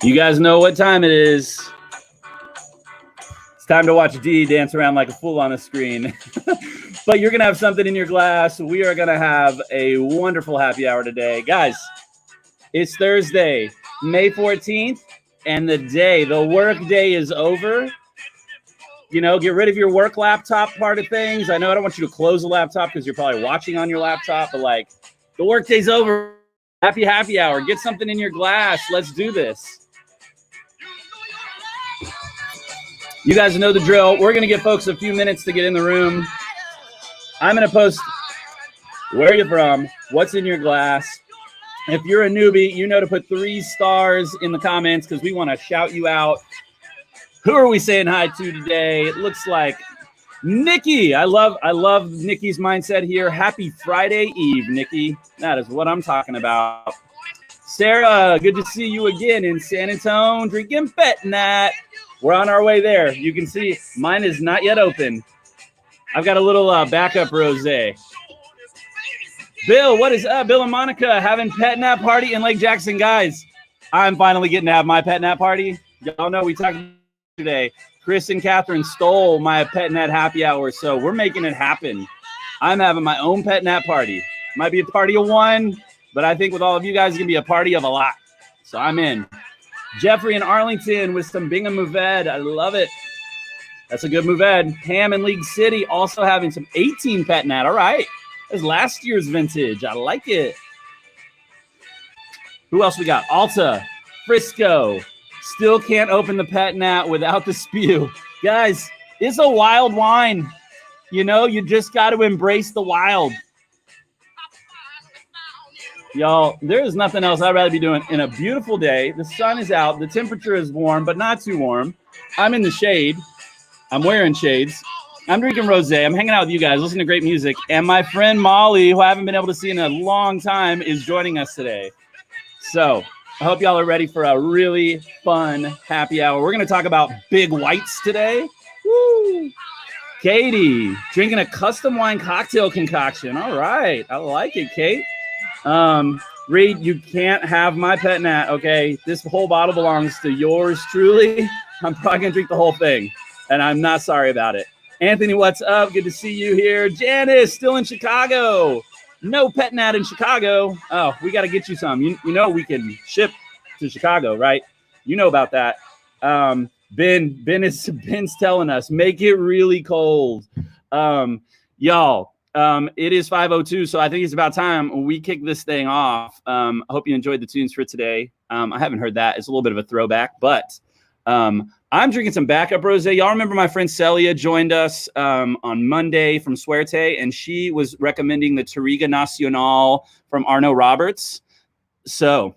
You guys know what time it is. It's time to watch Dee dance around like a fool on the screen. But you're going to have something in your glass. We are going to have a wonderful happy hour today. Guys, it's Thursday, May 14th, and the work day is over. You know, get rid of your work laptop part of things. I know I don't want you to close the laptop because you're probably watching on your laptop, but like the work day's over. Happy hour. Get something in your glass. Let's do this. You guys know the drill. We're going to give folks a few minutes to get in the room. I'm going to post where you're from, what's in your glass. If you're a newbie, you know to put 3 stars in the comments because we want to shout you out. Who are we saying hi to today? It looks like Nikki. I love Nikki's mindset here. Happy Friday Eve, Nikki. That is what I'm talking about. Sarah, good to see you again in San Antonio, drinking Petnat. We're on our way there. You can see mine is not yet open. I've got a little backup rosé. Bill, what is up? Bill and Monica having Petnat party in Lake Jackson. Guys, I'm finally getting to have my Petnat party. Y'all know we talked today. Chris and Catherine stole my Petnat happy hour, so we're making it happen. I'm having my own Petnat party. Might be a party of one, but I think with all of you guys, it's going to be a party of a lot. So I'm in. Jeffrey in Arlington with some Bingham Mourvèdre. I love it. That's a good Mourvèdre. Pam in League City also having some 18 Petnat. All right. That's last year's vintage. I like it. Who else we got? Alta, Frisco. Still can't open the Petnat without the spew. Guys, it's a wild wine. You know, you just got to embrace the wild. Y'all, there is nothing else I'd rather be doing in a beautiful day. The sun is out. The temperature is warm, but not too warm. I'm in the shade. I'm wearing shades. I'm drinking rosé. I'm hanging out with you guys, listening to great music. And my friend Molly, who I haven't been able to see in a long time, is joining us today. So I hope y'all are ready for a really fun happy hour. We're going to talk about big whites today. Woo! Katie, drinking a custom wine cocktail concoction. All right. I like it, Kate. Reed, you can't have my Petnat, okay? This whole bottle belongs to yours truly. I'm probably going to drink the whole thing, and I'm not sorry about it. Anthony, what's up? Good to see you here. Janice, still in Chicago. No Petnat in Chicago. Oh, we got to get you some. You know we can ship to Chicago, right? You know about that. Ben's telling us, make it really cold. Y'all, it is 5:02, so I think it's about time we kick this thing off. I hope you enjoyed the tunes for today. I haven't heard that. It's a little bit of a throwback, but I'm drinking some backup rosé. Y'all remember my friend Celia joined us on Monday from Suerte, and she was recommending the Touriga Nacional from Arno Roberts. So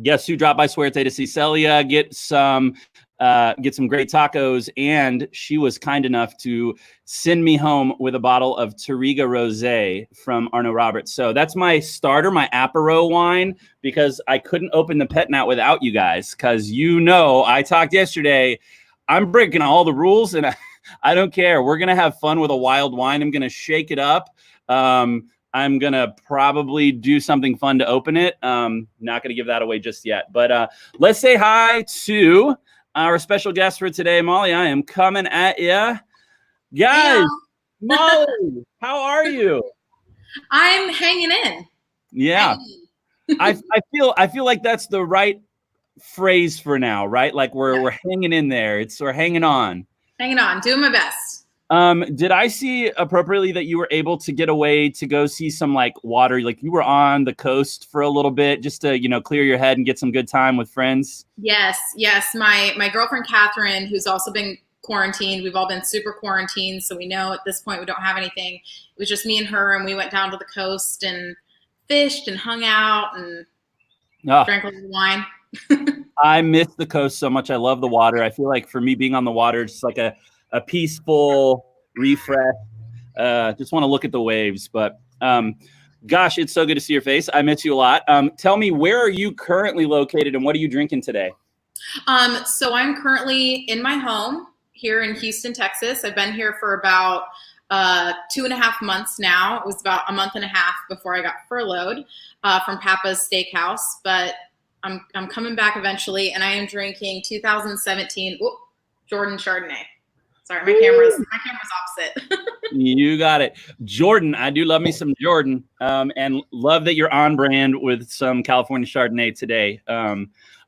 guess who dropped by Suerte to see Celia, get some great tacos, and she was kind enough to send me home with a bottle of Touriga Rosé from Arno Roberts. So that's my starter, my apéro wine, because I couldn't open the Petnat without you guys, because you know I talked yesterday. I'm breaking all the rules, and I don't care. We're going to have fun with a wild wine. I'm going to shake it up. I'm going to probably do something fun to open it. Not going to give that away just yet. But let's say hi to our special guest for today, Molly. I am coming at you. Guys, Molly, how are you? I'm hanging in. Yeah. I feel like that's the right phrase for now, right? Like we're hanging in there. We're hanging on. Hanging on, doing my best. Did I see appropriately that you were able to get away to go see some like water? Like you were on the coast for a little bit just to, clear your head and get some good time with friends? Yes. My girlfriend, Catherine, who's also been quarantined. We've all been super quarantined. So we know at this point we don't have anything. It was just me and her, and we went down to the coast and fished and hung out and drank a little wine. I miss the coast so much. I love the water. I feel like for me being on the water, it's like a peaceful refresh. Just want to look at the waves. But gosh, it's so good to see your face. I miss you a lot. Tell me, where are you currently located and what are you drinking today? So I'm currently in my home here in Houston, Texas. I've been here for about 2.5 months now. It was about a month and a half before I got furloughed from Pappas Steakhouse. But I'm coming back eventually, and I am drinking 2017 Jordan Chardonnay. Sorry, my camera's opposite. You got it. Jordan, I do love me some Jordan, and love that you're on brand with some California Chardonnay today.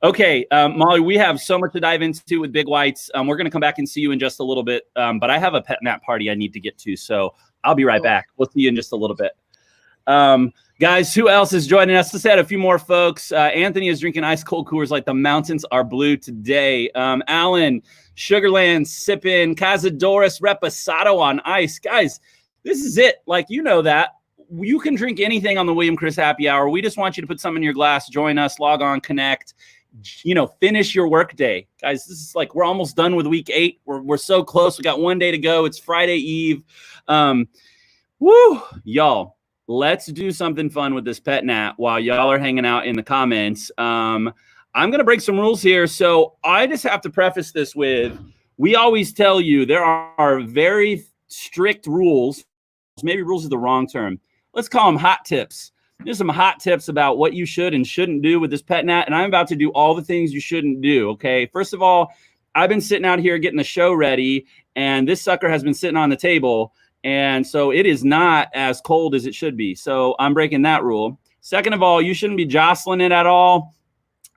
Okay, Molly, we have so much to dive into with Big Whites. We're going to come back and see you in just a little bit, but I have a pet nap party I need to get to, so I'll be right back. We'll see you in just a little bit. Guys, who else is joining us? Let's add a few more folks. Anthony is drinking ice cold Coors like the mountains are blue today. Alan, Sugarland sipping Cazadores Reposado on ice. Guys, this is it. Like, you know that. You can drink anything on the William Chris Happy Hour. We just want you to put something in your glass, join us, log on, connect, finish your work day. Guys, this is like, we're almost done with week 8. We're so close. We got one day to go. It's Friday Eve. Y'all. Let's do something fun with this pet nat while y'all are hanging out in the comments. I'm going to break some rules here. So I just have to preface this with, we always tell you there are very strict rules. Maybe rules is the wrong term. Let's call them hot tips. There's some hot tips about what you should and shouldn't do with this pet nat. And I'm about to do all the things you shouldn't do. Okay. First of all, I've been sitting out here getting the show ready, and this sucker has been sitting on the table. And so it is not as cold as it should be. So I'm breaking that rule. Second of all, you shouldn't be jostling it at all.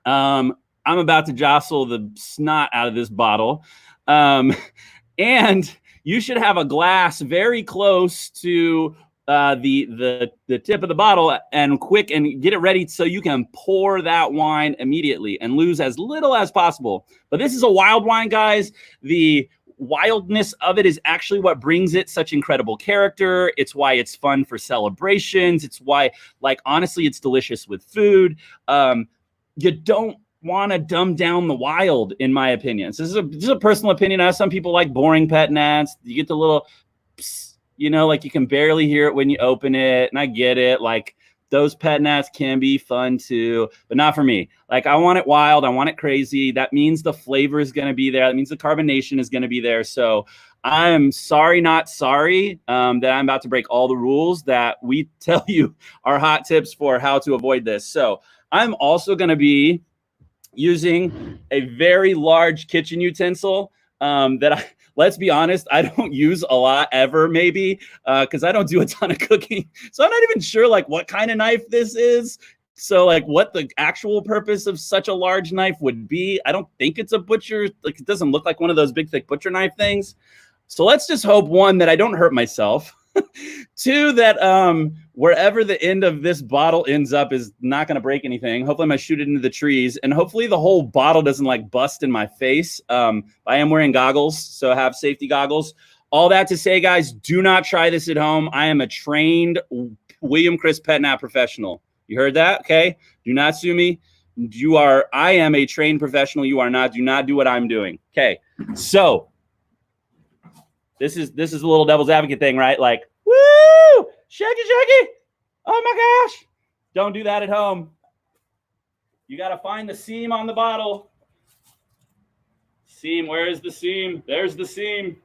I'm about to jostle the snot out of this bottle. And you should have a glass very close to the tip of the bottle and quick and get it ready so you can pour that wine immediately and lose as little as possible. But this is a wild wine, guys. The wildness of it is actually what brings it such incredible character. It's why it's fun for celebrations. It's why, like, honestly, it's delicious with food. You don't want to dumb down the wild, in my opinion. So this is a personal opinion. I know some people like boring pet nats. You get the little, like you can barely hear it when you open it. And I get it. Like, those pet nats can be fun too, but not for me. Like, I want it wild. I want it crazy. That means the flavor is going to be there. That means the carbonation is going to be there. So I'm sorry, not sorry, that I'm about to break all the rules that we tell you are hot tips for how to avoid this. So I'm also going to be using a very large kitchen utensil let's be honest, I don't use a lot ever, maybe, because I don't do a ton of cooking. So I'm not even sure, like, what kind of knife this is. So, like, what the actual purpose of such a large knife would be. I don't think it's a butcher. Like, it doesn't look like one of those big, thick butcher knife things. So let's just hope, 1, that I don't hurt myself. 2, that wherever the end of this bottle ends up is not going to break anything. Hopefully I'm going to shoot it into the trees, and hopefully the whole bottle doesn't like bust in my face. I am wearing goggles, so I have safety goggles. All that to say, guys, do not try this at home. I am a trained William Chris pet nat professional. You heard that? Okay. Do not sue me. I am a trained professional. You are not. Do not do what I'm doing. Okay. So this is a little devil's advocate thing, right? Like, woo, shaky. Oh my gosh. Don't do that at home. You got to find the seam on the bottle. Seam, where is the seam? There's the seam.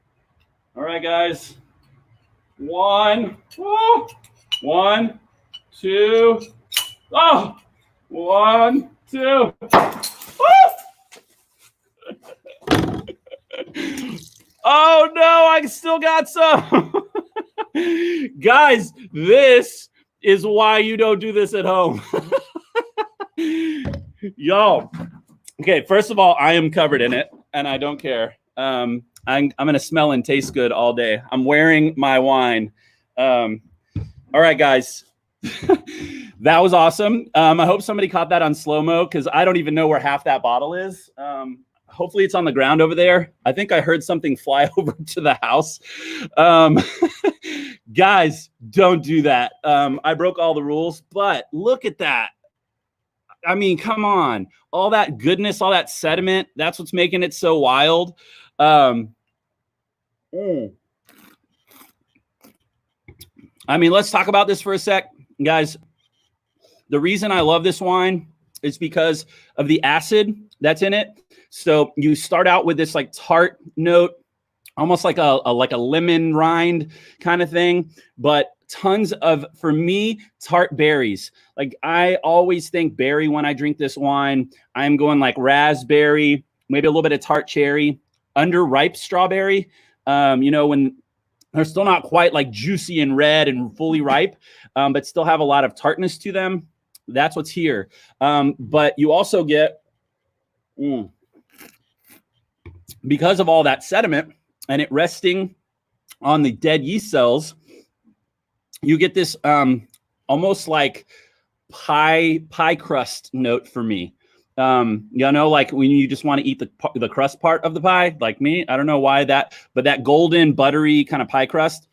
All right, guys. 1, 1, 2. Oh, 1, 2. Oh no, I still got some. Guys, this is why you don't do this at home. Y'all. Okay, first of all, I am covered in it and I don't care. I'm going to smell and taste good all day. I'm wearing my wine. All right, guys. That was awesome. I hope somebody caught that on slow-mo because I don't even know where half that bottle is. Hopefully it's on the ground over there. I think I heard something fly over to the house. Guys, don't do that. I broke all the rules, but look at that. I mean, come on. All that goodness, all that sediment, that's what's making it so wild. I mean, let's talk about this for a sec. Guys, the reason I love this wine is because of the acid that's in it. So you start out with this like tart note, almost like a lemon rind kind of thing, but tons of, for me, tart berries. Like I always think berry when I drink this wine. I'm going like raspberry, maybe a little bit of tart cherry, underripe strawberry. When they're still not quite like juicy and red and fully ripe, but still have a lot of tartness to them. That's what's here. But you also get, because of all that sediment and it resting on the dead yeast cells, you get this almost like pie crust note for me. Like when you just want to eat the crust part of the pie, like me. I don't know why that, but that golden buttery kind of pie crust,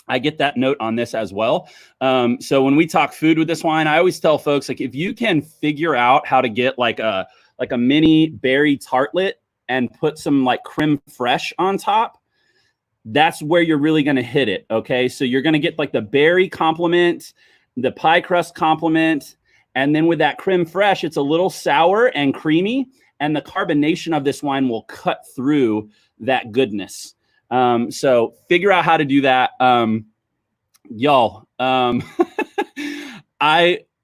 I get that note on this as well. So when we talk food with this wine, I always tell folks, like, if you can figure out how to get like a mini berry tartlet and put some like creme fraiche on top, that's where you're really going to hit it. Okay. So you're going to get like the berry complement, the pie crust complement. And then with that creme fraiche, it's a little sour and creamy, and the carbonation of this wine will cut through that goodness. So figure out how to do that. Y'all, I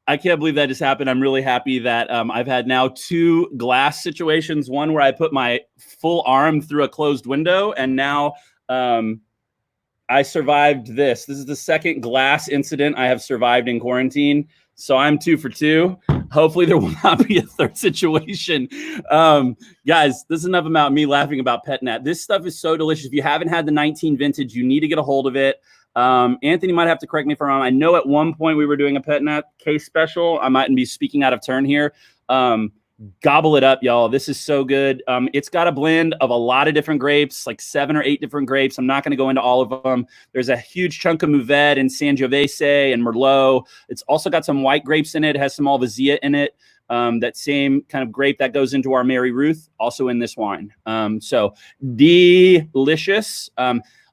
can't believe that just happened. I'm really happy that I've had now 2 glass situations, one where I put my full arm through a closed window, and now I survived this. This is the second glass incident I have survived in quarantine. So I'm 2 for 2. Hopefully there will not be a third situation. Guys, this is enough about me laughing about Pet Nat. This stuff is so delicious. If you haven't had the 19 vintage, you need to get a hold of it. Anthony might have to correct me if I'm wrong. I know at one point we were doing a Pet Nat case special. I mightn't be speaking out of turn here. Gobble it up, y'all. This is so good. It's got a blend of a lot of different grapes, like 7 or 8 different grapes. I'm not going to go into all of them. There's a huge chunk of Mourvèdre and Sangiovese and Merlot. It's also got some white grapes in it. It has some Malvasia in it. That same kind of grape that goes into our Mary Ruth, also in this wine. So delicious.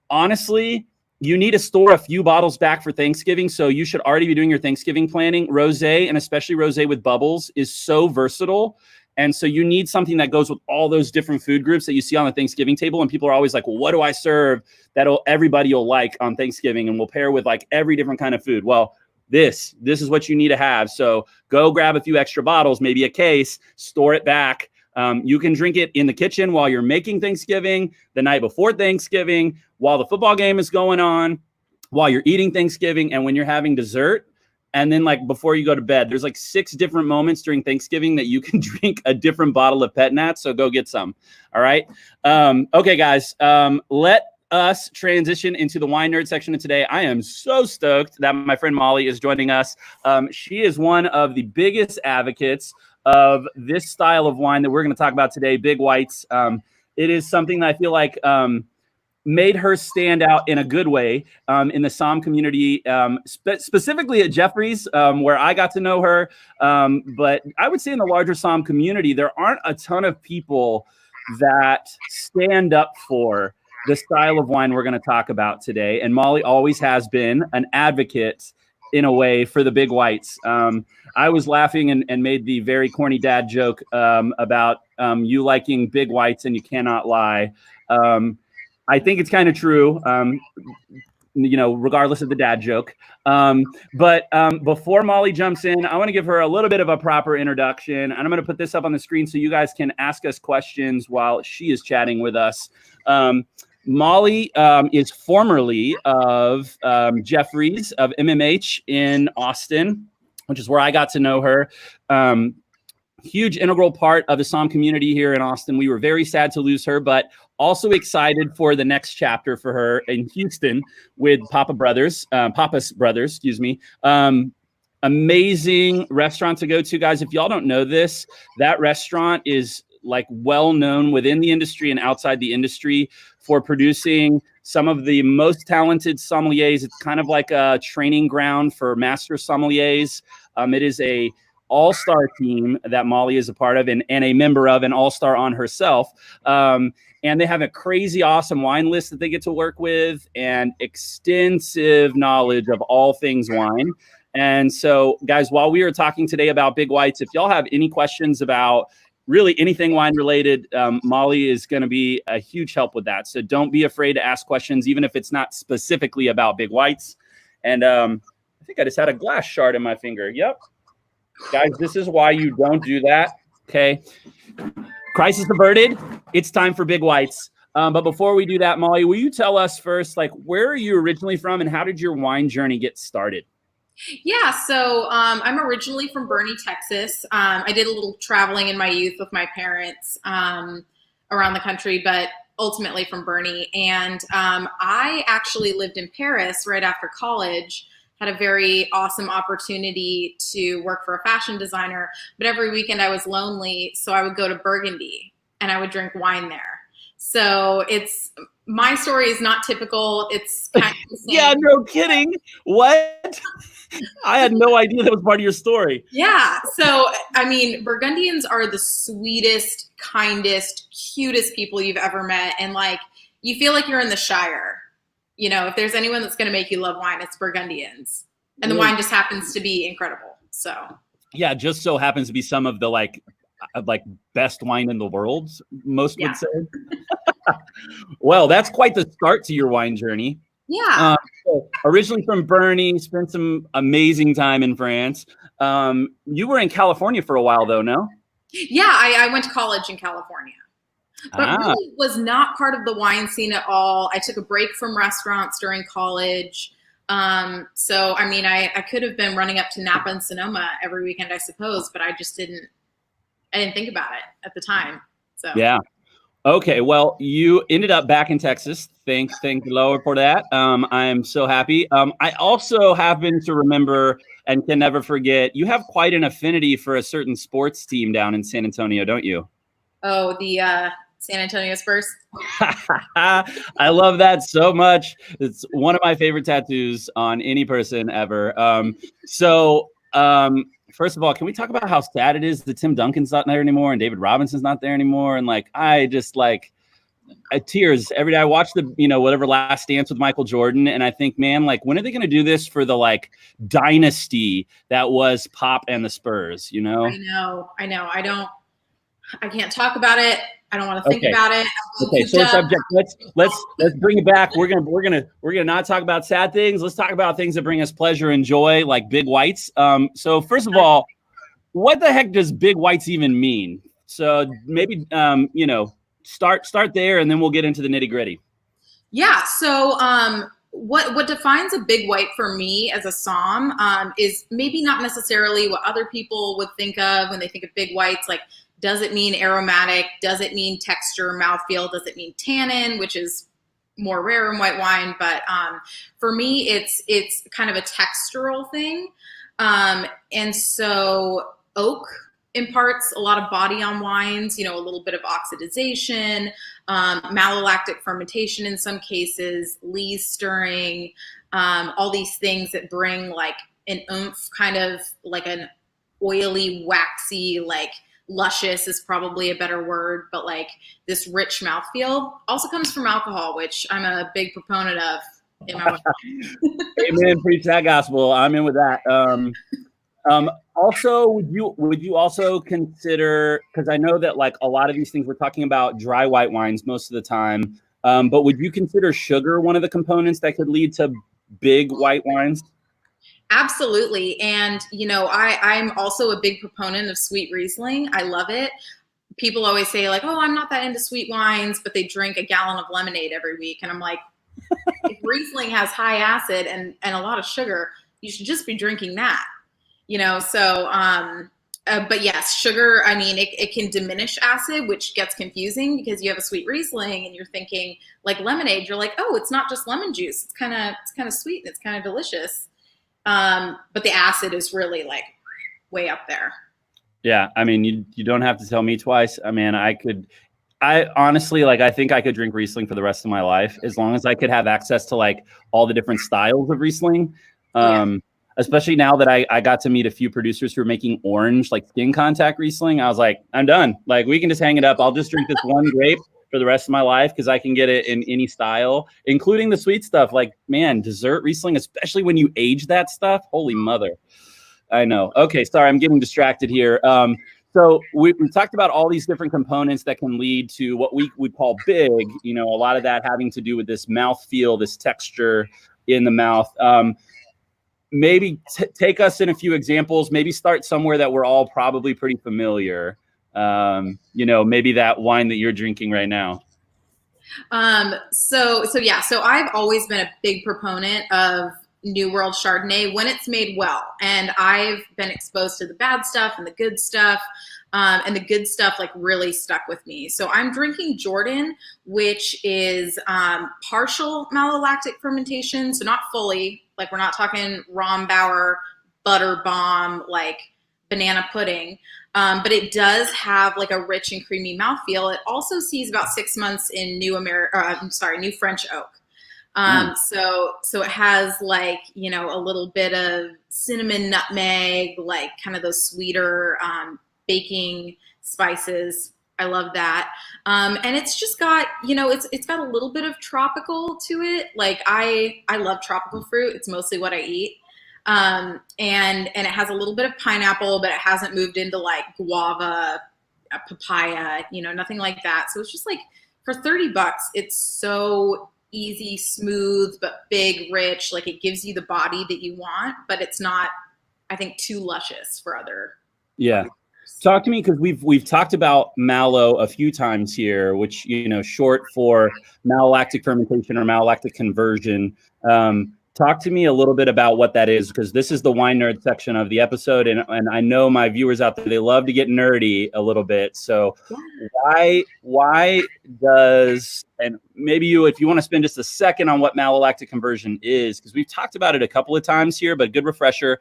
Honestly, you need to store a few bottles back for Thanksgiving, so you should already be doing your Thanksgiving planning. Rosé, and especially rosé with bubbles, is so versatile. And so you need something that goes with all those different food groups that you see on the Thanksgiving table. And people are always like, well, what do I serve that everybody will like on Thanksgiving and will pair with like every different kind of food? Well, this is what you need to have. So go grab a few extra bottles, maybe a case, store it back. You can drink it in the kitchen while you're making Thanksgiving, the night before Thanksgiving, while the football game is going on, while you're eating Thanksgiving, and when you're having dessert. And then like before you go to bed, there's like 6 different moments during Thanksgiving that you can drink a different bottle of Pet Nat. So go get some. All right. Okay, guys, let us transition into the wine nerd section of today. I am so stoked that my friend Molly is joining us. She is one of the biggest advocates of this style of wine that we're going to talk about today, Big Whites. It is something that I feel like made her stand out in a good way in the Somm community, specifically at Jeffry's, where I got to know her. But I would say in the larger Somm community, there aren't a ton of people that stand up for the style of wine we're going to talk about today. And Molly always has been an advocate in a way for the Big Whites. I was laughing and made the very corny dad joke about you liking Big Whites and you cannot lie. I think it's kind of true, regardless of the dad joke. But before Molly jumps in, I want to give her a little bit of a proper introduction. And I'm going to put this up on the screen so you guys can ask us questions while she is chatting with us. Molly is formerly of Jeffry's of MMH in Austin, which is where I got to know her. Huge integral part of the Somm community here in Austin. We were very sad to lose her, but also excited for the next chapter for her in Houston with Pappas Brothers, excuse me. Amazing restaurant to go to, guys. If y'all don't know this, that restaurant is like well known within the industry and outside the industry for producing some of the most talented sommeliers. It's kind of like a training ground for master sommeliers. It is a all-star team that Molly is a part of and a member of, an all-star on herself. And they have a crazy awesome wine list that they get to work with and extensive knowledge of all things wine. And so, guys, while we are talking today about Big Whites, if y'all have any questions about really anything wine related, Molly is going to be a huge help with that. So don't be afraid to ask questions, even if it's not specifically about Big Whites. And I think I just had a glass shard in my finger. Yep. Guys, this is why you don't do that. Okay. Crisis averted. It's time for big whites. But before we do that, Molly, will you tell us first, like, where are you originally from and how did your wine journey get started? Yeah, so I'm originally from Boerne, Texas. I did a little traveling in my youth with my parents around the country, but ultimately from Boerne. And I actually lived in Paris right after college, had a very awesome opportunity to work for a fashion designer. But every weekend I was lonely, so I would go to Burgundy and I would drink wine there. So my story is not typical. It's kind of the same. Yeah, no kidding. What? I had no idea that was part of your story. Yeah. So, I mean, Burgundians are the sweetest, kindest, cutest people you've ever met. And like, you feel like you're in the Shire. You know, if there's anyone that's going to make you love wine, it's Burgundians. And the wine just happens to be incredible. So, yeah, just so happens to be some of the like best wine in the world, most would say. Well, that's quite the start to your wine journey. Yeah. So originally from Boerne, spent some amazing time in France. You were in California for a while, though, no? Yeah, I went to college in California, but really was not part of the wine scene at all. I took a break from restaurants during college. So, I mean, I could have been running up to Napa and Sonoma every weekend, I suppose, but I just didn't think about it at the time. So yeah. Okay, well, you ended up back in Texas. Thank the Lord for that. I am so happy. I also happen to remember and can never forget, you have quite an affinity for a certain sports team down in San Antonio, don't you? Oh, the San Antonio Spurs. I love that so much. It's one of my favorite tattoos on any person ever. First of all, can we talk about how sad it is that Tim Duncan's not there anymore and David Robinson's not there anymore? And like, I just like tears every day. I watch the, whatever Last Dance with Michael Jordan. And I think, man, like, when are they going to do this for the like dynasty that was Pop and the Spurs, I know. I can't talk about it. I don't want to think about it. Okay, sore subject. Let's bring it back. We're gonna not talk about sad things. Let's talk about things that bring us pleasure and joy, like big whites. So first of all, what the heck does big whites even mean? So maybe start there, and then we'll get into the nitty gritty. Yeah. So what defines a big white for me as a somm is maybe not necessarily what other people would think of when they think of big whites, like. Does it mean aromatic? Does it mean texture, mouthfeel? Does it mean tannin, which is more rare in white wine? But for me, it's kind of a textural thing. And so oak imparts a lot of body on wines, a little bit of oxidization, malo-lactic fermentation in some cases, lees stirring, all these things that bring like an oomph, kind of like an oily, waxy, like luscious is probably a better word, but like this rich mouthfeel also comes from alcohol, which I'm a big proponent of in my wine. Amen. Preach that gospel. I'm in with that. Also, would you also consider, because I know that like a lot of these things we're talking about dry white wines most of the time, but would you consider sugar one of the components that could lead to big white wines? Absolutely. And, I'm also a big proponent of sweet Riesling. I love it. People always say like, oh, I'm not that into sweet wines, but they drink a gallon of lemonade every week. And I'm like, if Riesling has high acid and a lot of sugar, you should just be drinking that, but yes, sugar, I mean, it can diminish acid, which gets confusing because you have a sweet Riesling and you're thinking like lemonade. You're like, oh, it's not just lemon juice. It's kind of sweet and it's kind of delicious. But the acid is really like way up there. Yeah. I mean, you don't have to tell me twice. I mean, I honestly, like, I think I could drink Riesling for the rest of my life, as long as I could have access to like all the different styles of Riesling. Especially now that I got to meet a few producers who are making orange, like skin contact Riesling. I was like, I'm done. Like, we can just hang it up. I'll just drink this one grape for the rest of my life because I can get it in any style, including the sweet stuff. Like, man, dessert Riesling, especially when you age that stuff. Holy mother. I know. Okay, sorry, I'm getting distracted here. So we talked about all these different components that can lead to what we would call big, a lot of that having to do with this mouthfeel, this texture in the mouth. maybe take us in a few examples, maybe start somewhere that we're all probably pretty familiar. Maybe that wine that you're drinking right now. So I've always been a big proponent of New World Chardonnay when it's made well. And I've been exposed to the bad stuff and the good stuff. And the good stuff like really stuck with me. So I'm drinking Jordan, which is partial malo-lactic fermentation. So not fully, like we're not talking Rombauer, butter bomb, like banana pudding. But it does have like a rich and creamy mouthfeel. It also sees about 6 months in new French oak. So it has like, a little bit of cinnamon, nutmeg, like kind of those sweeter baking spices. I love that. And it's just got, it's got a little bit of tropical to it. Like I love tropical fruit. It's mostly what I eat. And it has a little bit of pineapple, but it hasn't moved into like guava, papaya, nothing like that. So it's just like for $30, it's so easy, smooth, but big, rich. Like it gives you the body that you want, but it's not, I think, too luscious for other. Yeah. Talk to me, because we've talked about malo a few times here, which, short for malo-lactic fermentation or malo-lactic conversion. Talk to me a little bit about what that is, because this is the wine nerd section of the episode. And I know my viewers out there, they love to get nerdy a little bit. So why does, and maybe if you want to spend just a second on what malo-lactic conversion is, because we've talked about it a couple of times here, but good refresher,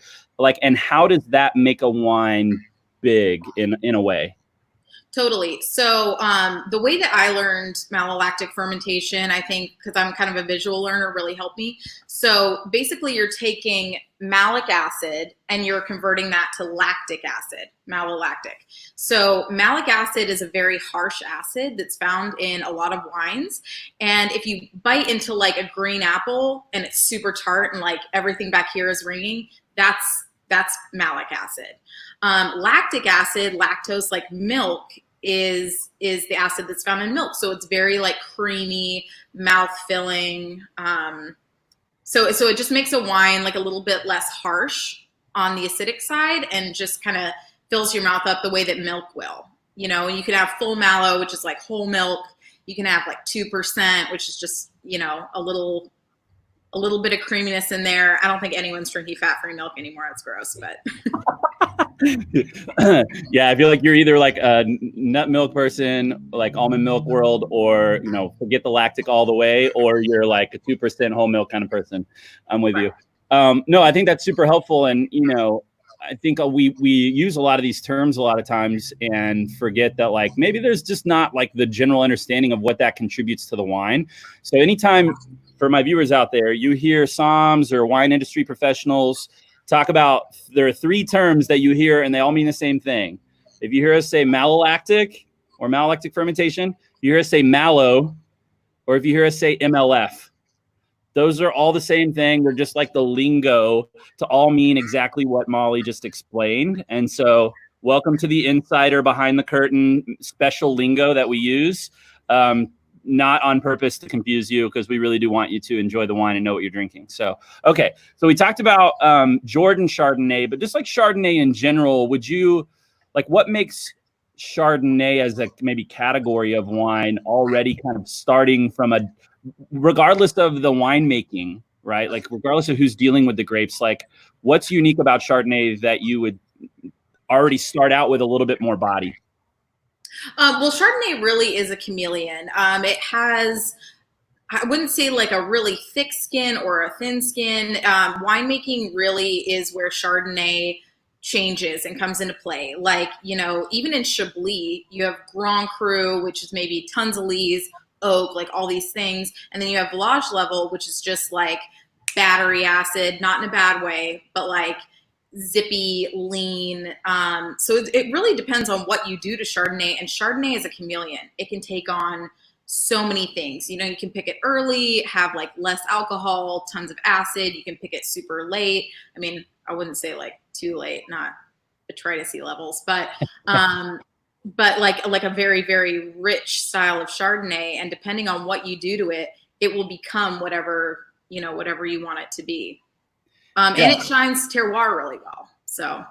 and how does that make a wine big in a way? Totally. So the way that I learned malo-lactic fermentation, I think, because I'm kind of a visual learner, really helped me. So basically you're taking malic acid and you're converting that to lactic acid, malo-lactic. So malic acid is a very harsh acid that's found in a lot of wines. And if you bite into like a green apple and it's super tart and like everything back here is ringing, that's malic acid. Lactic acid, lactose, like milk, is the acid that's found in milk. So it's very like creamy, mouth filling. So it just makes a wine like a little bit less harsh on the acidic side and just kind of fills your mouth up the way that milk will. And you can have full malo, which is like whole milk. You can have like 2%, which is just, a little bit of creaminess in there. I don't think anyone's drinking fat-free milk anymore. It's gross, but. Yeah, I feel like you're either like a nut milk person, like almond milk world, or forget the lactic all the way, or you're like a 2% whole milk kind of person. I'm with you. No, I think that's super helpful, and I think we use a lot of these terms a lot of times and forget that like maybe there's just not like the general understanding of what that contributes to the wine. So anytime, for my viewers out there, you hear somms or wine industry professionals talk about, there are 3 terms that you hear and they all mean the same thing. If you hear us say malo-lactic or malo-lactic fermentation, you hear us say malo, or if you hear us say MLF, those are all the same thing. They're just like the lingo to all mean exactly what Molly just explained. And so welcome to the insider behind the curtain special lingo that we use. Not on purpose to confuse you, because we really do want you to enjoy the wine and know what you're drinking. So, okay. So we talked about Jordan Chardonnay, but just like Chardonnay in general, would you, like, what makes Chardonnay as a maybe category of wine already kind of starting from regardless of the winemaking, right? Like regardless of who's dealing with the grapes, like what's unique about Chardonnay that you would already start out with a little bit more body? Well, Chardonnay really is a chameleon. It has, I wouldn't say like a really thick skin or a thin skin. Winemaking really is where Chardonnay changes and comes into play. Like, even in Chablis, you have Grand Cru, which is maybe tons of lees, oak, like all these things. And then you have Village level, which is just like battery acid, not in a bad way, but like zippy, lean. So it really depends on what you do to Chardonnay, and Chardonnay is a chameleon. It can take on so many things. You can pick it early, have like less alcohol, tons of acid. You can pick it super late. I mean, I wouldn't say like too late, not detritus levels, but like a very, very rich style of Chardonnay. And depending on what you do to it, it will become whatever you want it to be. And it shines terroir really well. So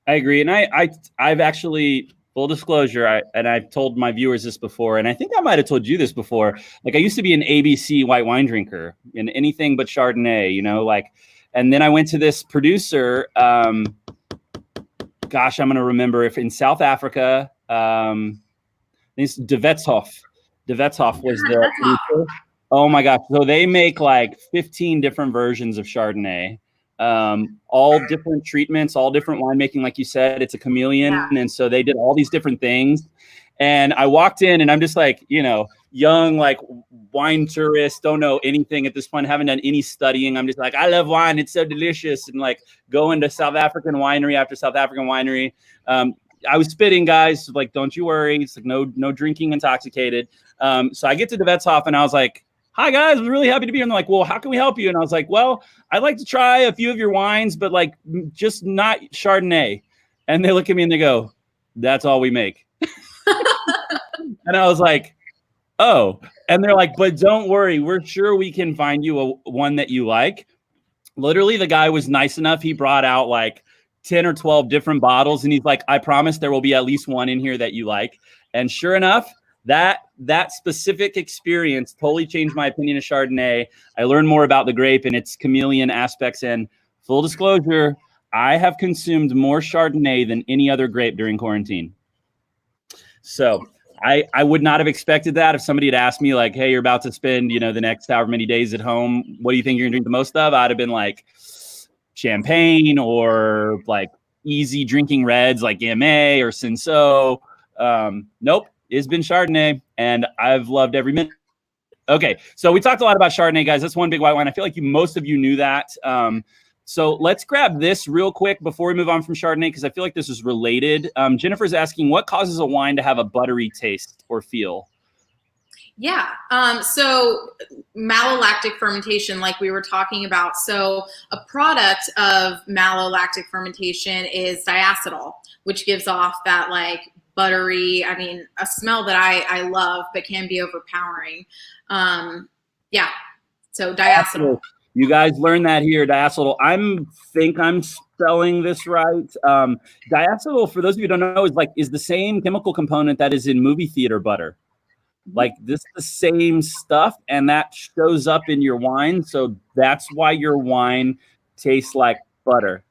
I agree. And I've actually, full disclosure, I've told my viewers this before, and I think I might have told you this before. Like, I used to be an ABC white wine drinker in anything but Chardonnay, you know, like, and then I went to this producer, gosh, I'm going to remember, if in South Africa, this De Wetshof was the producer. Oh my gosh. So they make like 15 different versions of Chardonnay, all different treatments, all different winemaking. Like you said, it's a chameleon. Yeah. And so they did all these different things. And I walked in and I'm just like, you know, young, like wine tourist, don't know anything at this point, haven't done any studying. I'm just like, I love wine. It's so delicious. And like going to South African winery after South African winery. I was spitting, guys, like, don't you worry. It's like no drinking intoxicated. So I get to De Wetshof and I was like, hi guys, I'm really happy to be here. And they're like, well, how can we help you? And I was like, well, I'd like to try a few of your wines, but like just not Chardonnay. And they look at me and they go, that's all we make. And I was like, oh. And they're like, but don't worry, we're sure we can find you one that you like. Literally, the guy was nice enough. He brought out like 10 or 12 different bottles. And he's like, I promise there will be at least one in here that you like. And sure enough, that specific experience totally changed my opinion of Chardonnay. I learned more about the grape and its chameleon aspects. And full disclosure, I have consumed more Chardonnay than any other grape during quarantine. So I would not have expected that. If somebody had asked me like, hey, you're about to spend, you know, the next however many days at home, what do you think you're gonna drink the most of? I'd have been like champagne or like easy drinking reds like Gamay or Cinsault. Nope. It's been Chardonnay, and I've loved every minute. Okay, so we talked a lot about Chardonnay, guys. That's one big white wine. I feel like most of you knew that. So let's grab this real quick before we move on from Chardonnay, because I feel like this is related. Jennifer's asking, what causes a wine to have a buttery taste or feel? Yeah, so malo-lactic fermentation, like we were talking about. So a product of malo-lactic fermentation is diacetyl, which gives off that like buttery, I mean, a smell that I love, but can be overpowering. Yeah, so diacetyl. You guys learned that here, diacetyl. I think I'm spelling this right. Diacetyl, for those of you who don't know, is the same chemical component that is in movie theater butter. Like, this is the same stuff, and that shows up in your wine. So that's why your wine tastes like butter.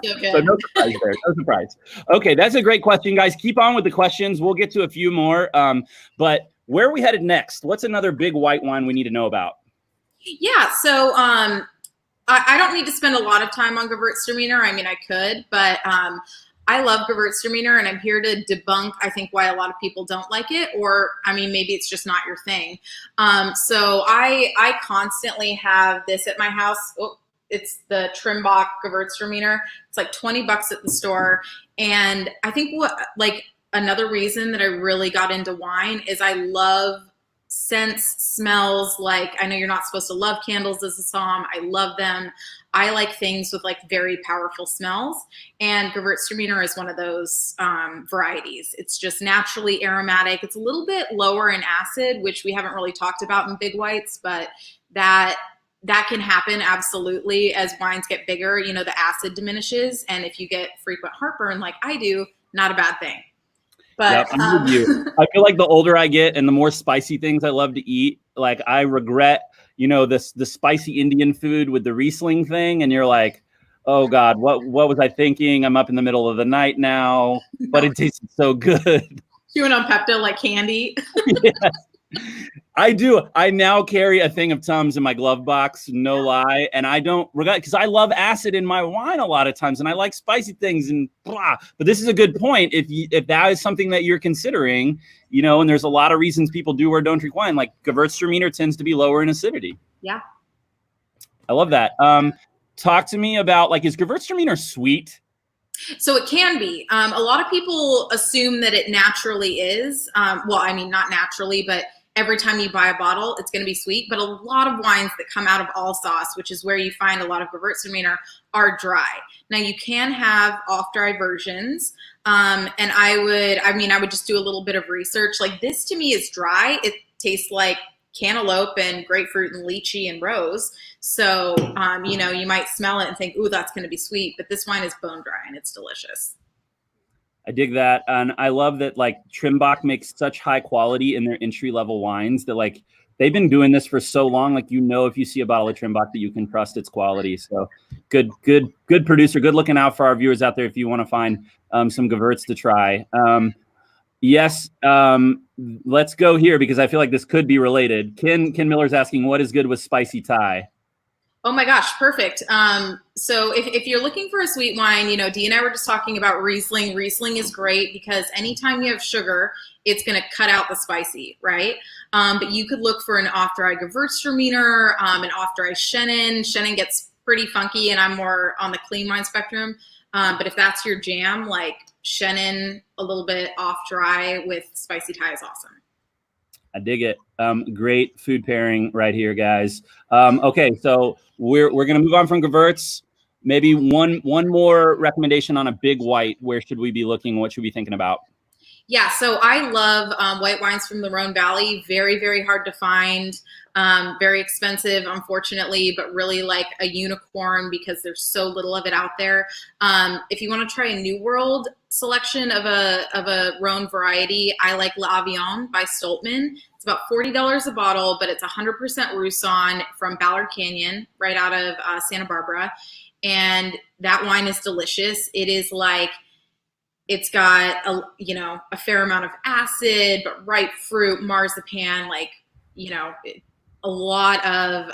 Okay. So no surprise there. No surprise. Okay, that's a great question, guys. Keep on with the questions. We'll get to a few more. But where are we headed next? What's another big white wine we need to know about? Yeah, so I don't need to spend a lot of time on Gewurztraminer. I mean, I could, but I love Gewurztraminer, and I'm here to debunk, I think, why a lot of people don't like it, or, I mean, maybe it's just not your thing. So I constantly have this at my house. Oh, it's the Trimbach Gewurztraminer. It's like $20 at the store. And I think another reason that I really got into wine is I love scents, smells. Like, I know you're not supposed to love candles as a somm. I love them. I like things with like very powerful smells, and Gewurztraminer is one of those varieties. It's just naturally aromatic. It's a little bit lower in acid, which we haven't really talked about in big whites, but that can happen absolutely as wines get bigger. You know, the acid diminishes, and if you get frequent heartburn like I do, not a bad thing. But yep, I'm with you. I feel like the older I get and the more spicy things I love to eat, like I regret, you know, the spicy Indian food with the Riesling thing, and you're like, oh God, what was I thinking? I'm up in the middle of the night now, but it tasted so good. Chewing on Pepto like candy. Yes. I do. I now carry a thing of Tums in my glove box, no lie. And I don't regret, because I love acid in my wine a lot of times, and I like spicy things and blah. But this is a good point. If that is something that you're considering, you know, and there's a lot of reasons people do or don't drink wine, like Gewurztraminer tends to be lower in acidity. Yeah. I love that. Talk to me about, like, is Gewurztraminer sweet? So it can be. A lot of people assume that it naturally is. Well, I mean, not naturally, but every time you buy a bottle, it's going to be sweet. But a lot of wines that come out of Alsace, which is where you find a lot of Gewurztraminer, are dry. Now, you can have off-dry versions. And I would just do a little bit of research. Like, this to me is dry. It tastes like cantaloupe and grapefruit and lychee and rose. So, you know, you might smell it and think, ooh, that's going to be sweet, but this wine is bone dry and it's delicious. I dig that. And I love that like Trimbach makes such high quality in their entry level wines that like they've been doing this for so long. Like, you know, if you see a bottle of Trimbach that you can trust its quality. So good producer, good looking out for our viewers out there. If you want to find some Gewürz to try. Yes. Let's go here because I feel like this could be related. Ken Miller's asking, what is good with spicy Thai? Oh my gosh, perfect. So if you're looking for a sweet wine, you know, Dee and I were just talking about Riesling. Riesling is great because anytime you have sugar, it's going to cut out the spicy, right? But you could look for an off-dry Gewurztraminer, an off-dry Chenin. Chenin gets pretty funky, and I'm more on the clean wine spectrum. But if that's your jam, like Chenin, a little bit off-dry with spicy Thai is awesome. I dig it. Great food pairing right here, guys. Okay, so we're gonna move on from Gewürz. Maybe one more recommendation on a big white. Where should we be looking? What should we be thinking about? Yeah, so I love white wines from the Rhone Valley. Very, very hard to find. Very expensive, unfortunately, but really like a unicorn because there's so little of it out there. If you want to try a New World selection of a Rhone variety, I like L'Avion by Stoltman. It's about $40 a bottle, but it's 100% Roussanne from Ballard Canyon, right out of Santa Barbara. And that wine is delicious. It is like, it's got a fair amount of acid, but ripe fruit, marzipan, like, you know, a lot of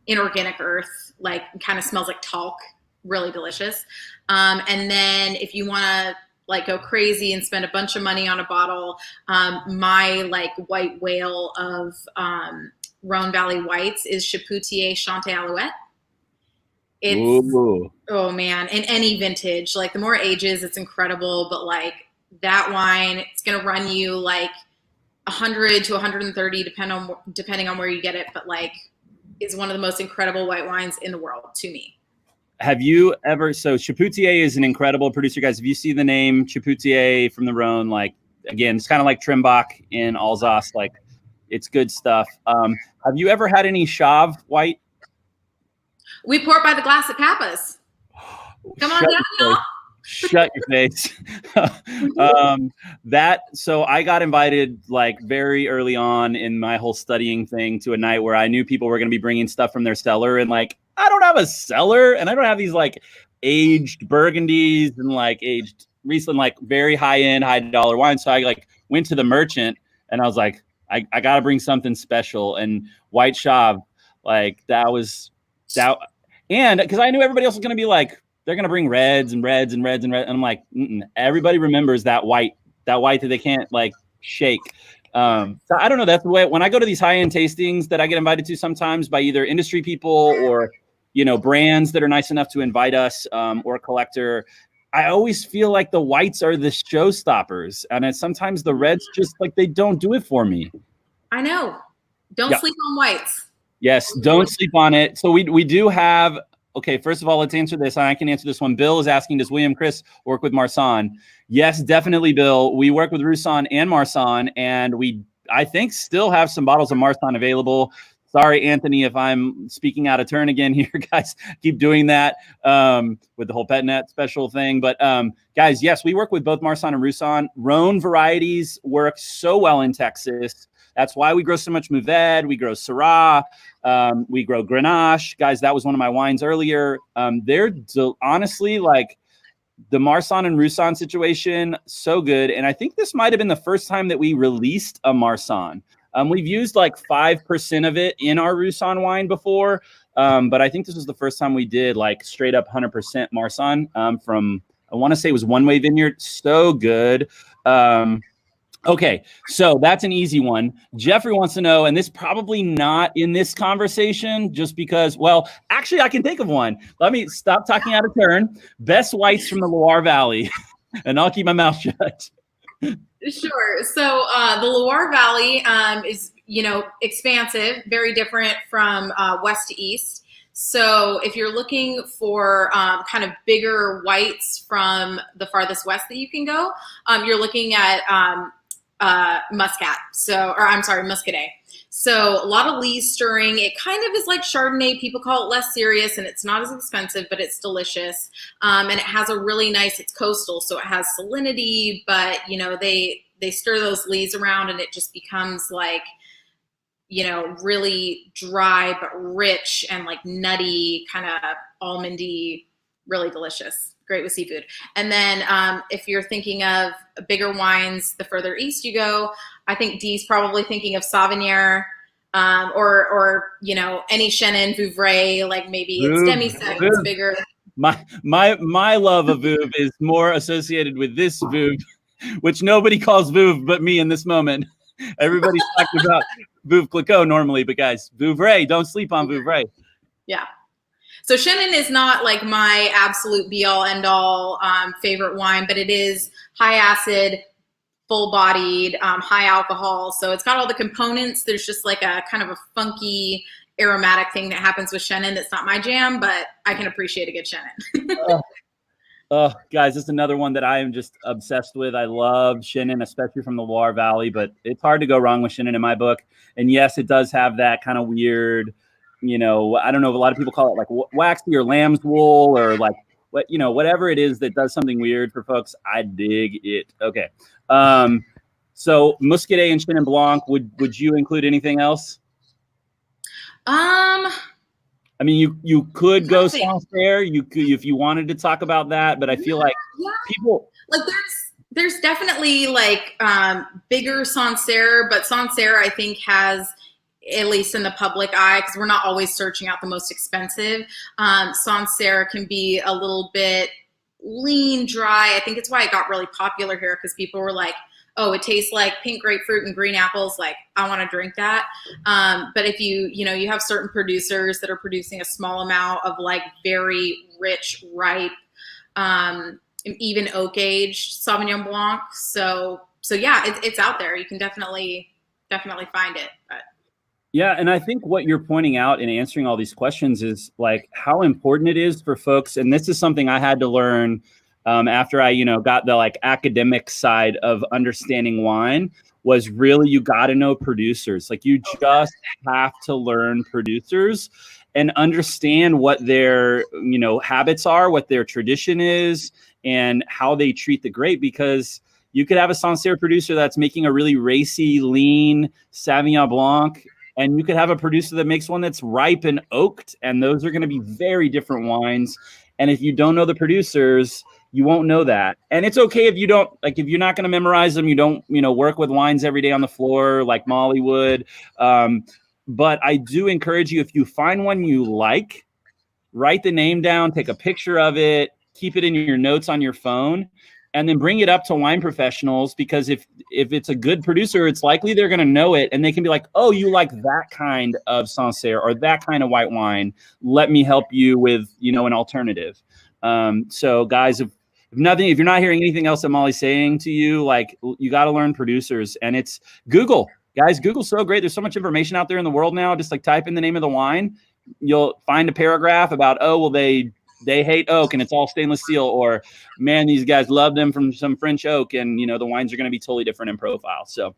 inorganic earth, like kind of smells like talc, really delicious. And then if you want to like go crazy and spend a bunch of money on a bottle, my like white whale of Rhone Valley whites is Chapoutier Chante Alouette. It's, ooh. Oh man, in any vintage, like the more ages, it's incredible. But like that wine, it's gonna run you like 100 to 130, depending on where you get it. But like, is one of the most incredible white wines in the world to me. Have you ever? So Chapoutier is an incredible producer, guys. If you see the name Chapoutier from the Rhone, like again, it's kind of like Trimbach in Alsace. Like it's good stuff. Have you ever had any Chave white? We pour it by the glass at Pappas. Come on down, y'all. Shut your face. So I got invited like very early on in my whole studying thing to a night where I knew people were going to be bringing stuff from their cellar, and like, I don't have a cellar and I don't have these like aged Burgundies and like aged Riesling, like very high end, high dollar wine. So I like went to the merchant and I was like, I got to bring something special, and white Chave, like that. And because I knew everybody else was going to be like, they're going to bring reds and reds and reds and reds. And I'm like, everybody remembers that white that they can't like shake. So I don't know. That's the way, when I go to these high-end tastings that I get invited to sometimes by either industry people or, you know, brands that are nice enough to invite us, or a collector, I always feel like the whites are the showstoppers. And sometimes the reds just like, they don't do it for me. I know. Don't sleep on whites. Yes, don't sleep on it. So we do have, okay, first of all, let's answer this. I can answer this one. Bill is asking, does William Chris work with Marsanne? Yes, definitely, Bill. We work with Roussanne and Marsanne, and I think, still have some bottles of Marsanne available. Sorry, Anthony, if I'm speaking out of turn again here, guys. Keep doing that with the whole PetNet special thing. But guys, yes, we work with both Marsanne and Roussanne. Rhone varieties work so well in Texas. That's why we grow so much Mourvèdre. We grow Syrah. We grow Grenache. Guys, that was one of my wines earlier. They're honestly like the Marsanne and Roussanne situation, so good. And I think this might have been the first time that we released a Marsanne. We've used like 5% of it in our Roussanne wine before. But I think this was the first time we did like straight up 100% Marsanne from, I want to say it was One Way Vineyard. So good. Okay, so that's an easy one. Jeffrey wants to know, and this probably not in this conversation, just because, well, actually I can think of one. Let me stop talking out of turn. Best whites from the Loire Valley, and I'll keep my mouth shut. Sure. So the Loire Valley is, expansive, very different from west to east. So if you're looking for kind of bigger whites from the farthest west that you can go, you're looking at Muscat. Muscadet. So a lot of lees stirring. It kind of is like Chardonnay. People call it less serious, and it's not as expensive, but it's delicious. And it has a really nice, it's coastal, so it has salinity, but, you know, they stir those lees around and it just becomes like, you know, really dry, but rich and like nutty, kind of almondy, really delicious. Great with seafood. And then if you're thinking of bigger wines, the further east you go, I think Dee's probably thinking of Sauvignon, or you know, any Chenin, Vouvray, like maybe it's demi-sec, it's bigger. My love of Vouv is more associated with this Vouv, which nobody calls Vouv but me in this moment. Everybody's talking about Veuve Clicquot normally, but guys, Vouvray, don't sleep on Vouvray. Yeah. So Chenin is not like my absolute be-all, end-all favorite wine, but it is high acid, full-bodied, high alcohol. So it's got all the components. There's just like a kind of a funky aromatic thing that happens with Chenin that's not my jam, but I can appreciate a good Chenin. Guys, this is another one that I am just obsessed with. I love Chenin, especially from the Loire Valley, but it's hard to go wrong with Chenin in my book. And yes, it does have that kind of weird, you know, I don't know if a lot of people call it like waxy or lamb's wool or like what, you know, whatever it is that does something weird for folks. I dig it. Okay. So Muscadet and Chenin Blanc, would you include anything else? I mean, you could go Sancerre. You could, if you wanted to talk about that, but I feel like people like there's definitely like bigger Sancerre, but Sancerre I think has, at least in the public eye, because we're not always searching out the most expensive. Sancerre can be a little bit lean, dry. I think it's why it got really popular here, because people were like, oh, it tastes like pink grapefruit and green apples. Like, I want to drink that. But if you have certain producers that are producing a small amount of like very rich, ripe, even oak aged Sauvignon Blanc. So yeah, it's out there. You can definitely find it. But. Yeah, and I think what you're pointing out in answering all these questions is like how important it is for folks. And this is something I had to learn after I, got the like academic side of understanding wine, was really you got to know producers. Like you just have to learn producers and understand what their, habits are, what their tradition is, and how they treat the grape. Because you could have a Sancerre producer that's making a really racy, lean Sauvignon Blanc, and you could have a producer that makes one that's ripe and oaked, and those are going to be very different wines. And if you don't know the producers, you won't know that. And it's okay if you don't, like, if you're not going to memorize them, you don't, work with wines every day on the floor like Molly would. But I do encourage you, if you find one you like, write the name down, take a picture of it, keep it in your notes on your phone, and then bring it up to wine professionals, because if it's a good producer, it's likely they're going to know it, and they can be like, oh, you like that kind of Sancerre or that kind of white wine. Let me help you with, an alternative. So guys, if you're not hearing anything else that Molly's saying to you, like, you got to learn producers. And it's Google. Guys, Google's so great. There's so much information out there in the world now. Just like type in the name of the wine. You'll find a paragraph about, oh, well, they hate oak and it's all stainless steel, or man, these guys love them from some French oak, and the wines are going to be totally different in profile. So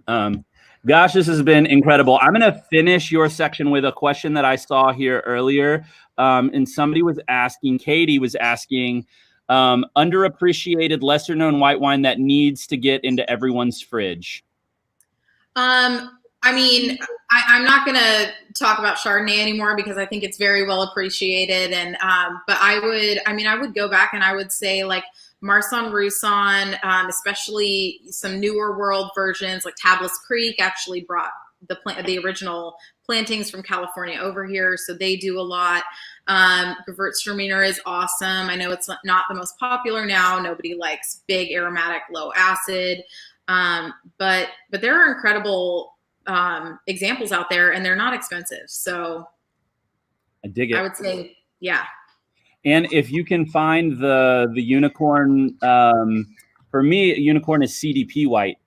gosh, this has been incredible. I'm going to finish your section with a question that I saw here earlier. And somebody was asking, Katie was asking, underappreciated, lesser known white wine that needs to get into everyone's fridge. I mean, I'm not going to talk about Chardonnay anymore because I think it's very well appreciated. And, but I would go back and I would say like Marsanne, Roussanne, especially some newer world versions like Tablas Creek actually brought the original plantings from California over here. So they do a lot. Gewurztraminer is awesome. I know it's not the most popular now. Nobody likes big aromatic, low acid. But there are incredible examples out there, and they're not expensive. So I dig it. I would say, yeah. And if you can find the unicorn, for me, a unicorn is CDP white.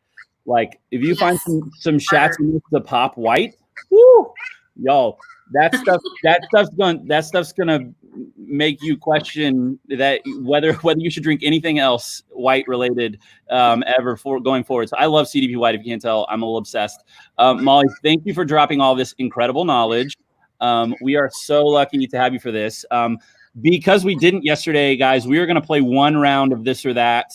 Like if you find some Chateauneuf de Pop white, woo, y'all, that stuff's gonna make you question that whether you should drink anything else white related ever for going forward. So I love CDP white. If you can't tell, I'm a little obsessed. Molly, thank you for dropping all this incredible knowledge. We are so lucky to have you for this. Because we didn't yesterday, guys, we are going to play one round of this or that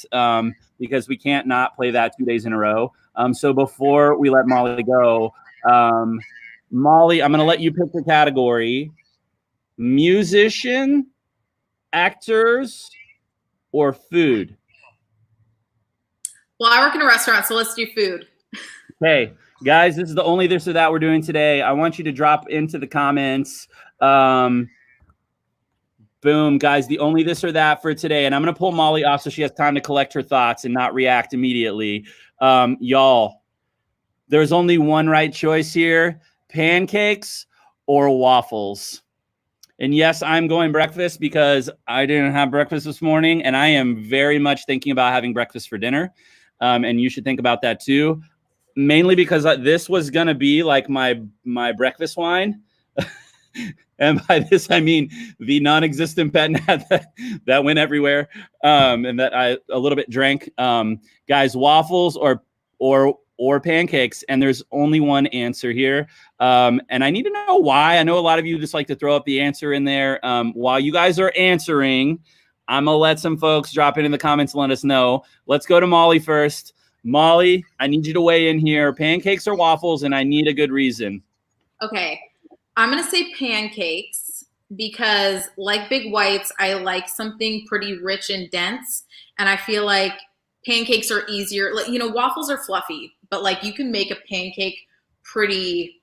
because we can't not play that 2 days in a row. So before we let Molly go, Molly, I'm going to let you pick the category: musician, actors, or food. Well, I work in a restaurant, so let's do food. Okay, guys, this is the only this or that we're doing today. I want you to drop into the comments. Boom, guys, the only this or that for today. And I'm going to pull Molly off so she has time to collect her thoughts and not react immediately. Y'all, there's only one right choice here: pancakes or waffles. And yes, I'm going breakfast because I didn't have breakfast this morning, and I am very much thinking about having breakfast for dinner. And you should think about that too, mainly because this was going to be like my breakfast wine. And by this, I mean the non-existent pet nat that went everywhere and that I a little bit drank. Guys, waffles or pancakes, and there's only one answer here. And I need to know why. I know a lot of you just like to throw up the answer in there. While you guys are answering, I'm going to let some folks drop it in the comments and let us know. Let's go to Molly first. Molly, I need you to weigh in here. Pancakes or waffles, and I need a good reason. Okay. I'm going to say pancakes because, like big whites, I like something pretty rich and dense. And I feel like pancakes are easier. Like, you know, waffles are fluffy, but like you can make a pancake pretty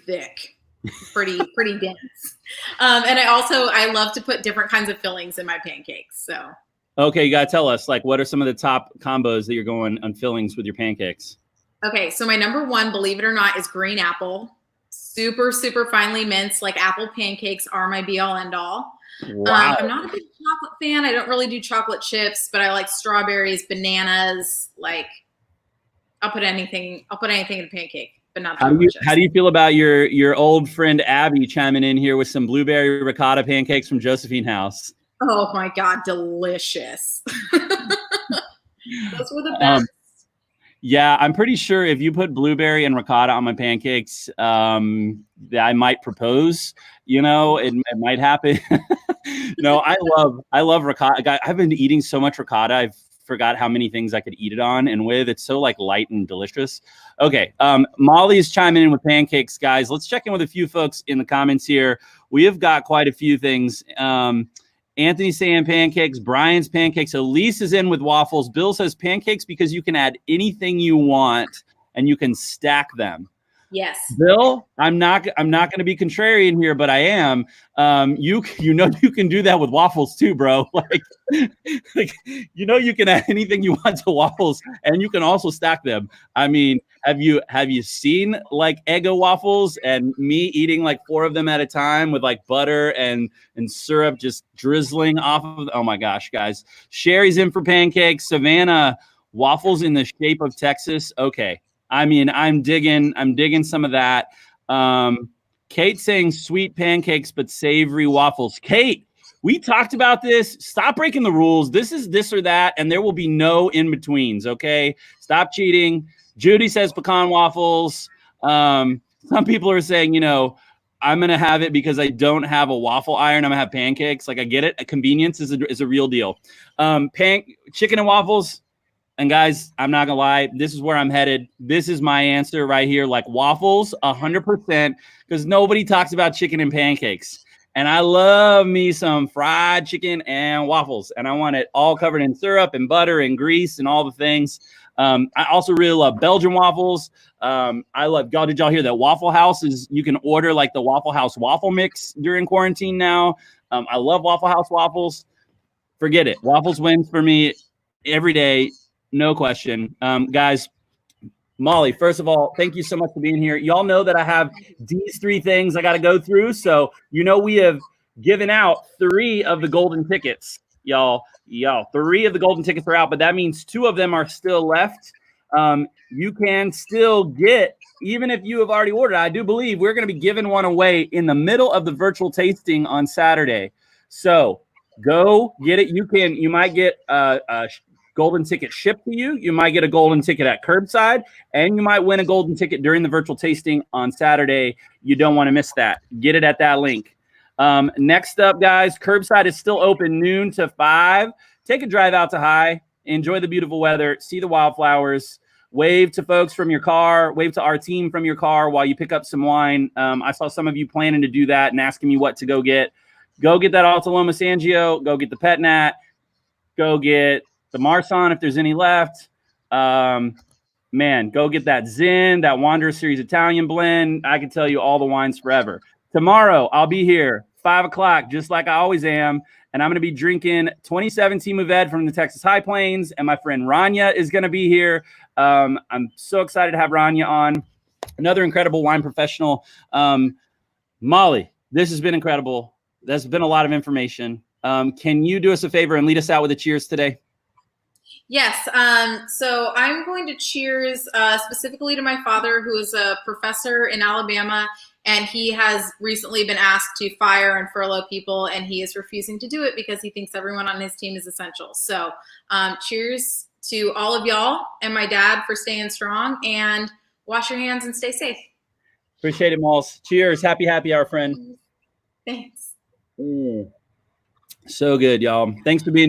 thick, pretty dense. And I love to put different kinds of fillings in my pancakes. So. Okay, you got to tell us, like, what are some of the top combos that you're going on fillings with your pancakes? Okay, so my number one, believe it or not, is green apple. Super, super finely minced, like apple pancakes are my be all end all. Wow. I'm not a big chocolate fan. I don't really do chocolate chips, but I like strawberries, bananas. Like I'll put anything in a pancake, but not chocolate chips. How do you feel about your old friend Abby chiming in here with some blueberry ricotta pancakes from Josephine house? Oh my God, delicious. Those were the best. Yeah, I'm pretty sure if you put blueberry and ricotta on my pancakes, that I might propose. You know, it might happen. No, I love ricotta. I've been eating so much ricotta. I've forgot how many things I could eat it on and with. It's so like light and delicious. Okay, Molly's chiming in with pancakes, guys. Let's check in with a few folks in the comments here. We have got quite a few things. Anthony saying pancakes. Brian's pancakes. Elise is in with waffles. Bill says pancakes because you can add anything you want and you can stack them. Yes. Bill, I'm not going to be contrarian here, but I am. You can do that with waffles too, bro. Like you can add anything you want to waffles, and you can also stack them. I mean, have you seen like Eggo waffles and me eating like 4 of them at a time with like butter and syrup just drizzling off of? Oh my gosh, guys! Sherry's in for pancakes. Savannah, waffles in the shape of Texas. Okay. I mean, I'm digging some of that. Kate saying sweet pancakes, but savory waffles. Kate, we talked about this. Stop breaking the rules. This is this or that, and there will be no in-betweens, okay? Stop cheating. Judy says pecan waffles. Some people are saying, I'm going to have it because I don't have a waffle iron. I'm going to have pancakes. Like, I get it. Convenience is a real deal. Chicken and waffles. And guys, I'm not gonna lie, this is where I'm headed. This is my answer right here. Like waffles, 100%, because nobody talks about chicken and pancakes. And I love me some fried chicken and waffles. And I want it all covered in syrup and butter and grease and all the things. I also really love Belgian waffles. Did y'all hear that Waffle House you can order like the Waffle House waffle mix during quarantine now. I love Waffle House waffles. Forget it. Waffles wins for me every day. No question. Guys, Molly, first of all, thank you so much for being here. Y'all know that I have these 3 things I got to go through. So, we have given out 3 of the golden tickets. Y'all, 3 of the golden tickets are out, but that means 2 of them are still left. You can still get, even if you have already ordered, I do believe we're going to be giving one away in the middle of the virtual tasting on Saturday. So go get it. You might get a golden ticket shipped to you. You might get a golden ticket at curbside, and you might win a golden ticket during the virtual tasting on Saturday. You don't want to miss that. Get it at that link. Next up, guys, curbside is still open noon to 5. Take a drive out to High. Enjoy the beautiful weather. See the wildflowers. Wave to folks from your car. Wave to our team from your car while you pick up some wine. I saw some of you planning to do that and asking me what to go get. Go get that Alta Loma Sangio. Go get the Pet Nat. Go get the Marsanne if there's any left. Man, go get that Zin, that Wanderer Series Italian blend. I can tell you all the wines forever. Tomorrow, I'll be here, 5 o'clock, just like I always am. And I'm going to be drinking 2017 Mourvedre from the Texas High Plains. And my friend Rania is going to be here. I'm so excited to have Rania on. Another incredible wine professional. Molly, this has been incredible. There's been a lot of information. Can you do us a favor and lead us out with a cheers today? Yes. So I'm going to cheers specifically to my father, who is a professor in Alabama, and he has recently been asked to fire and furlough people, and he is refusing to do it because he thinks everyone on his team is essential. So cheers to all of y'all and my dad for staying strong, and wash your hands and stay safe. Appreciate it, Malls. Cheers. Happy hour, friend. Thanks. So good, y'all. Thanks for being here.